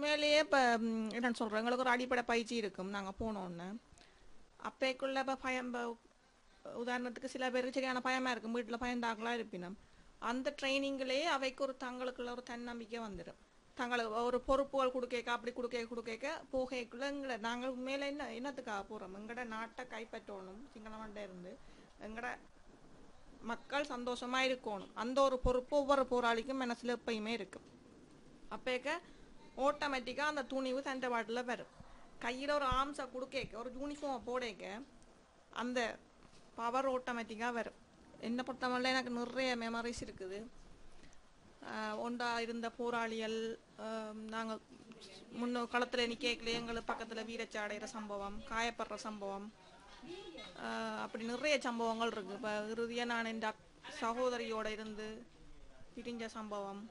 உண்மையிலேயே இப்போ என்னென்னு சொல்கிறோம், எங்களுக்கு ஒரு அடிப்படை பயிற்சி இருக்கும். நாங்கள் போனோன்னு அப்பேக்குள்ள இப்போ பயம் உதாரணத்துக்கு சில பேருக்கு சரியான பயமாக இருக்கும், வீட்டில் பயந்தாக்களாக இருப்பினோம். அந்த ட்ரைனிங்கிலேயே அவைக்கு ஒரு தங்களுக்குள்ள ஒரு தன்னம்பிக்கை வந்துடும். தங்களுக்கு ஒரு பொறுப்புகள் கொடுக்க அப்படி கொடுக்க போகைக்குள்ள எங்களை நாங்கள் உண்மையில என்னத்துக்காக போகிறோம், எங்களோட நாட்டை கைப்பற்றணும், சிங்களவன்ட இருந்து எங்களோட மக்கள் சந்தோஷமாக இருக்கணும். அந்த ஒரு பொறுப்பு ஒவ்வொரு போராளிக்கும் மனசில் எப்பயுமே இருக்கும். அப்பேக்க ஆட்டோமேட்டிக்காக அந்த துணிவு தண்டை பாட்டில் வரும். கையில் ஒரு ஆர்ம்ஸை கொடுக்க ஒரு யூனிஃபார்மை போடக்க அந்த பவர் ஆட்டோமேட்டிக்காக வரும். என்னை பொறுத்தவரை எனக்கு நிறைய மெமரிஸ் இருக்குது. ஒன்றா இருந்த போராளிகள், நாங்கள் களத்தில் நிற்கலே எங்களுக்கு பக்கத்தில் வீரச்சாடைகிற சம்பவம், காயப்படுற சம்பவம், அப்படி நிறைய சம்பவங்கள் இருக்குது. இப்போ இறுதியாக நான் என் சகோதரியோடு இருந்து பிரிஞ்ச சம்பவம்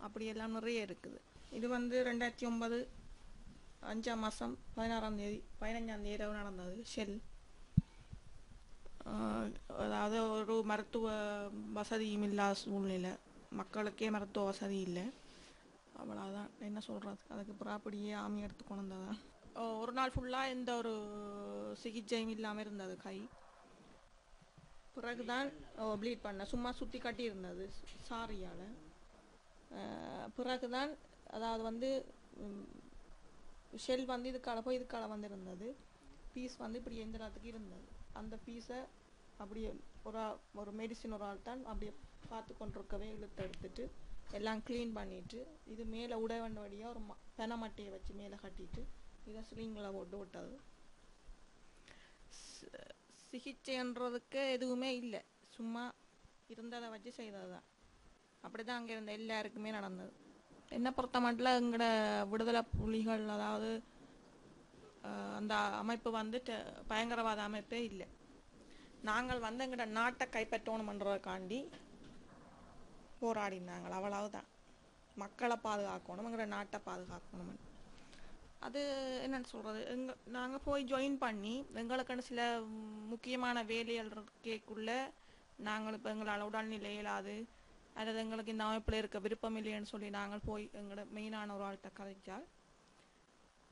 அப்படியெல்லாம் நிறைய இருக்குது. இது 2009 5ஆம் மாதம் 16ஆம் தேதி 15ஆம் தேதி இரவு நடந்தது. ஷெல், அதாவது ஒரு மருத்துவ வசதியும் இல்லாத சூழ்நிலை, மக்களுக்கே மருத்துவ வசதி இல்லை. அவ்வளோதான் என்ன சொல்கிறது. அதுக்கு அப்புறம் அப்படியே ஆமி எடுத்து கொண்டு வந்ததான். ஒரு நாள் ஃபுல்லாக எந்த ஒரு சிகிச்சையும் இல்லாமல் இருந்தது கை. பிறகுதான் ப்ளீட் பண்ண சும்மா சுற்றி கட்டி இருந்தது சாரியால். பிறகுதான் அதாவது ஷெல் இதுக்கால போய் இதுக்கால இருந்தது. பீஸ் இப்படி எந்திரத்துக்கு இருந்தது. அந்த பீஸை அப்படியே ஒரு மெடிசின் ஒரு ஆள் தான் அப்படியே பார்த்து கொண்டிருக்கவே இழுத்து எடுத்துட்டு எல்லாம் க்ளீன் பண்ணிவிட்டு இது மேலே உட வண்டியாக ஒரு பெனமட்டையை வச்சு மேலே கட்டிட்டு இதை ஸ்லிங்கில் போட்டு விட்டது. சிகிச்சைன்றதுக்கு எதுவுமே இல்லை, சும்மா இருந்ததை வச்சு செய்தது தான். அப்படி தான் அங்கே இருந்த எல்லாருக்குமே நடந்தது. என்னை பொறுத்த மட்டும் எங்களோட விடுதலை புலிகள், அதாவது அந்த அமைப்பு பயங்கரவாத அமைப்பே இல்லை. நாங்கள் எங்களோட நாட்டை கைப்பற்றணுமன்றதுக்காண்டி போராடினாங்க. அவ்வளவுதான். மக்களை பாதுகாக்கணும், எங்களோட நாட்டை பாதுகாக்கணும். அது என்னென்னு சொல்கிறது, நாங்கள் போய் ஜாயின் பண்ணி எங்களுக்குன்னு சில முக்கியமான வேலைகள் இருக்கக்குள்ளே நாங்கள் இப்போ எங்களால் உடல்நிலை இயலாது அல்லது எங்களுக்கு இந்த அமைப்பில் இருக்க விருப்பம் இல்லைன்னு சொல்லி நாங்கள் போய் எங்களோட மெயினான ஒரு ஆள்கிட்ட கதைச்சால்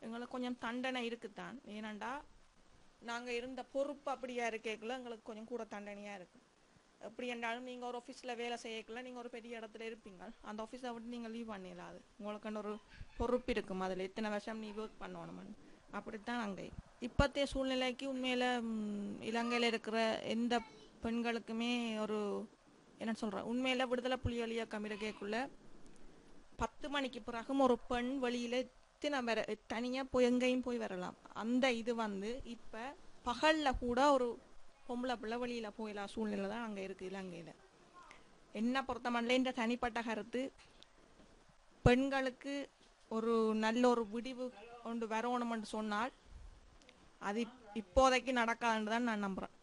எங்களுக்கு கொஞ்சம் தண்டனை இருக்குத்தான். ஏனண்டா நாங்கள் இருந்த பொறுப்பு அப்படியா இருக்கக்குள்ள எங்களுக்கு கொஞ்சம் கூட தண்டனையாக இருக்கும். எப்படி என்றாலும் நீங்கள் ஒரு ஆஃபீஸில் வேலை செய்யக்குள்ள நீங்கள் ஒரு பெரிய இடத்துல இருப்பீங்க, அந்த ஆஃபீஸை விட்டு நீங்கள் லீவ் பண்ணிடலாது. உங்களுக்குன்னு ஒரு பொறுப்பு இருக்கும், அதில் எத்தனை வருஷம் நீ ஒர்க் பண்ணணும்னு. அப்படித்தான் அங்கே இப்போத்தைய சூழ்நிலைக்கு உண்மையில் இலங்கையில் இருக்கிற எந்த பெண்களுக்குமே ஒரு என்னென்னு சொல்கிறேன், உண்மையில் விடுதலை புலிகள் இயக்கம் இருக்கக்குள்ள 10 மணிக்கு பிறகும் ஒரு பெண் வழியில் தனியாக போய் எங்கேயும் போய் வரலாம். அந்த இது இப்போ பகலில் கூட ஒரு பொம்பளை பிள்ளை வழியில் போயிடலாம் சூழ்நிலை தான் அங்கே இருக்குது இலங்கையில். என்ன பொறுத்த மண்டல தனிப்பட்ட கருத்து, பெண்களுக்கு ஒரு நல்ல ஒரு விடிவு கொண்டு வரணும்னு சொன்னால் அது இப்போதைக்கு நடக்காதுன்னு தான் நான் நம்புகிறேன்.